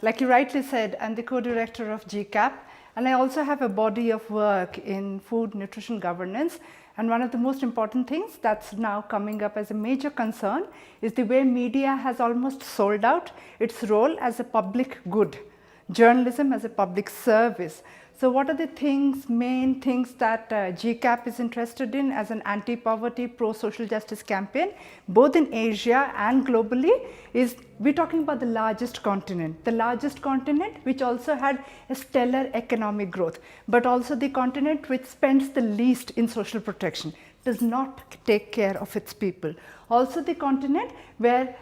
Like you rightly said, I'm the co-director of GCAP, and I also have a body of work in food nutrition governance. And one of the most important things that's now coming up as a major concern is the way media has almost sold out its role as a public good, journalism as a public service. So what are the main things that GCAP is interested in as an anti-poverty, pro-social justice campaign, both in Asia and globally, is we're talking about the largest continent which also had a stellar economic growth, but also the continent which spends the least in social protection, does not take care of its people. Also the continent where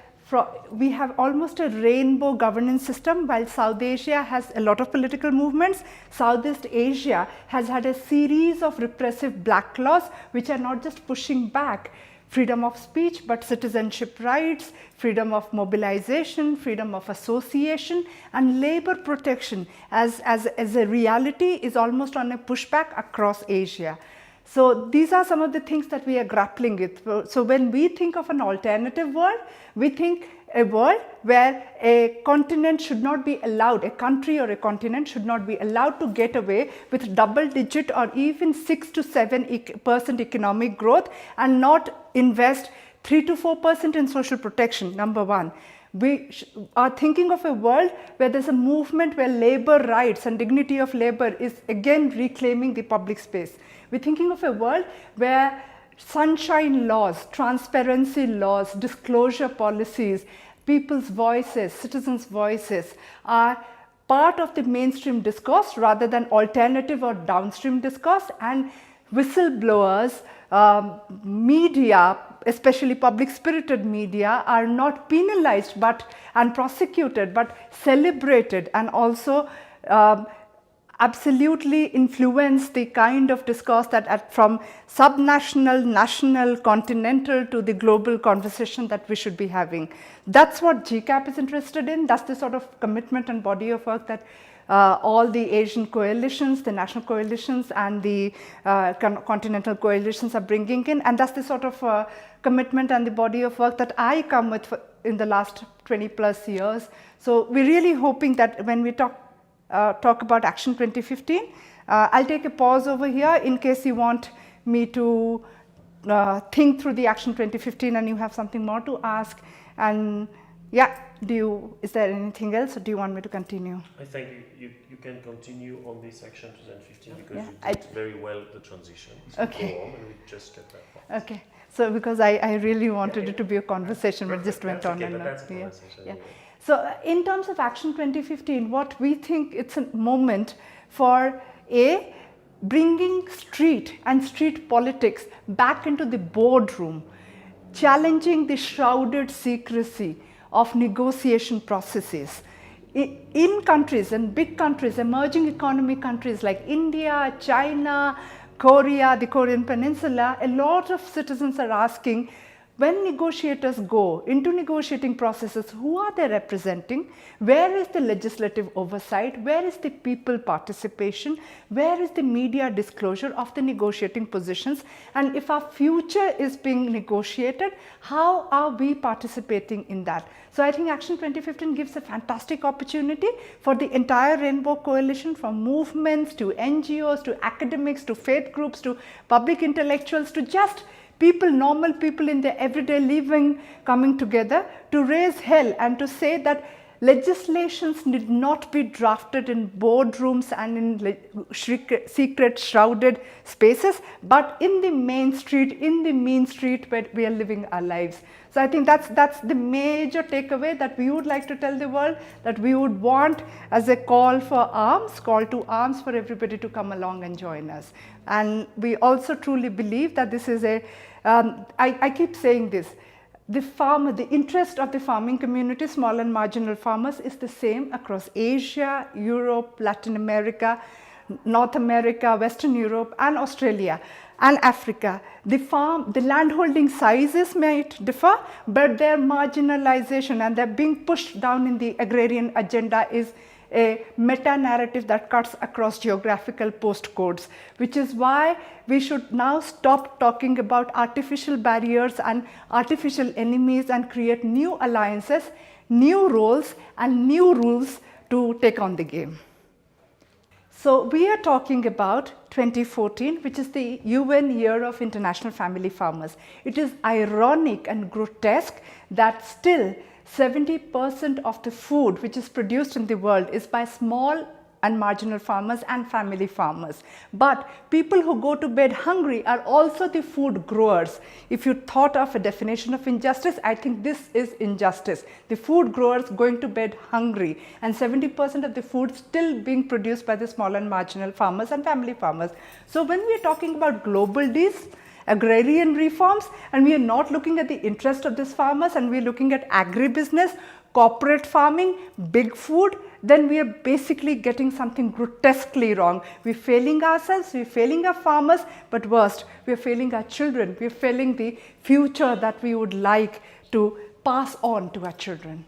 we have almost a rainbow governance system. While South Asia has a lot of political movements, Southeast Asia has had a series of repressive black laws which are not just pushing back freedom of speech, but citizenship rights, freedom of mobilization, freedom of association, and labor protection as a reality is almost on a pushback across Asia. So these are some of the things that we are grappling with. So when we think of an alternative world, we think a world where a continent should not be allowed, a country or a continent should not be allowed to get away with double-digit or even 6 to 7% economic growth and not invest 3 to 4% in social protection, number one. We are thinking of a world where there's a movement where labor rights and dignity of labor is again reclaiming the public space. We're thinking of a world where sunshine laws, transparency laws, disclosure policies, people's voices, citizens' voices are part of the mainstream discourse rather than alternative or downstream discourse, and whistleblowers, media, especially public-spirited media, are not penalized and prosecuted, but celebrated and also absolutely influence the kind of discourse that from subnational, national, continental to the global conversation that we should be having. That's what GCAP is interested in. That's the sort of commitment and body of work that all the Asian coalitions, the national coalitions and the continental coalitions are bringing in, and that's the sort of commitment and the body of work that I come with in the last 20 plus years. So we're really hoping that when we talk about Action 2015, I'll take a pause over here in case you want me to think through the Action 2015 and you have something more to ask. And yeah, is there anything else, or do you want me to continue? I think you can continue on this Action 2015 because you did very well the transition. So okay. Go on and we just get that part. Okay. So because I really wanted it to be a conversation, but just went on and on. That's a conversation. Yeah. So in terms of Action 2015, what we think it's a moment for bringing street and street politics back into the boardroom, challenging the shrouded secrecy of negotiation processes. In countries, and big countries, emerging economy countries like India, China, Korea, the Korean Peninsula, a lot of citizens are asking, when negotiators go into negotiating processes, who are they representing? Where is the legislative oversight? Where is the people participation? Where is the media disclosure of the negotiating positions? And if our future is being negotiated, how are we participating in that? So I think Action 2015 gives a fantastic opportunity for the entire Rainbow Coalition, from movements to NGOs to academics to faith groups to public intellectuals to just people, normal people in their everyday living, coming together to raise hell and to say that legislations need not be drafted in boardrooms and in secret shrouded spaces, but in the main street, in the mean street where we are living our lives. So I think that's the major takeaway that we would like to tell the world, that we would want as a call to arms for everybody to come along and join us. And we also truly believe that this is I keep saying this, the interest of the farming community, small and marginal farmers, is the same across Asia, Europe, Latin America, North America, Western Europe and Australia and Africa. The landholding sizes might differ, but their marginalization and their being pushed down in the agrarian agenda is a meta-narrative that cuts across geographical postcodes, which is why we should now stop talking about artificial barriers and artificial enemies and create new alliances, new roles and new rules to take on the game. So we are talking about 2014, which is the UN Year of International Family Farmers. It is ironic and grotesque that still 70% of the food which is produced in the world is by small and marginal farmers and family farmers. But people who go to bed hungry are also the food growers. If you thought of a definition of injustice, I think this is injustice. The food growers going to bed hungry, and 70% of the food still being produced by the small and marginal farmers and family farmers. So when we are talking about global agrarian reforms, and we are not looking at the interest of these farmers, and we are looking at agribusiness, corporate farming, big food, then we are basically getting something grotesquely wrong. We're failing ourselves, we're failing our farmers, but worst, we're failing our children, we're failing the future that we would like to pass on to our children.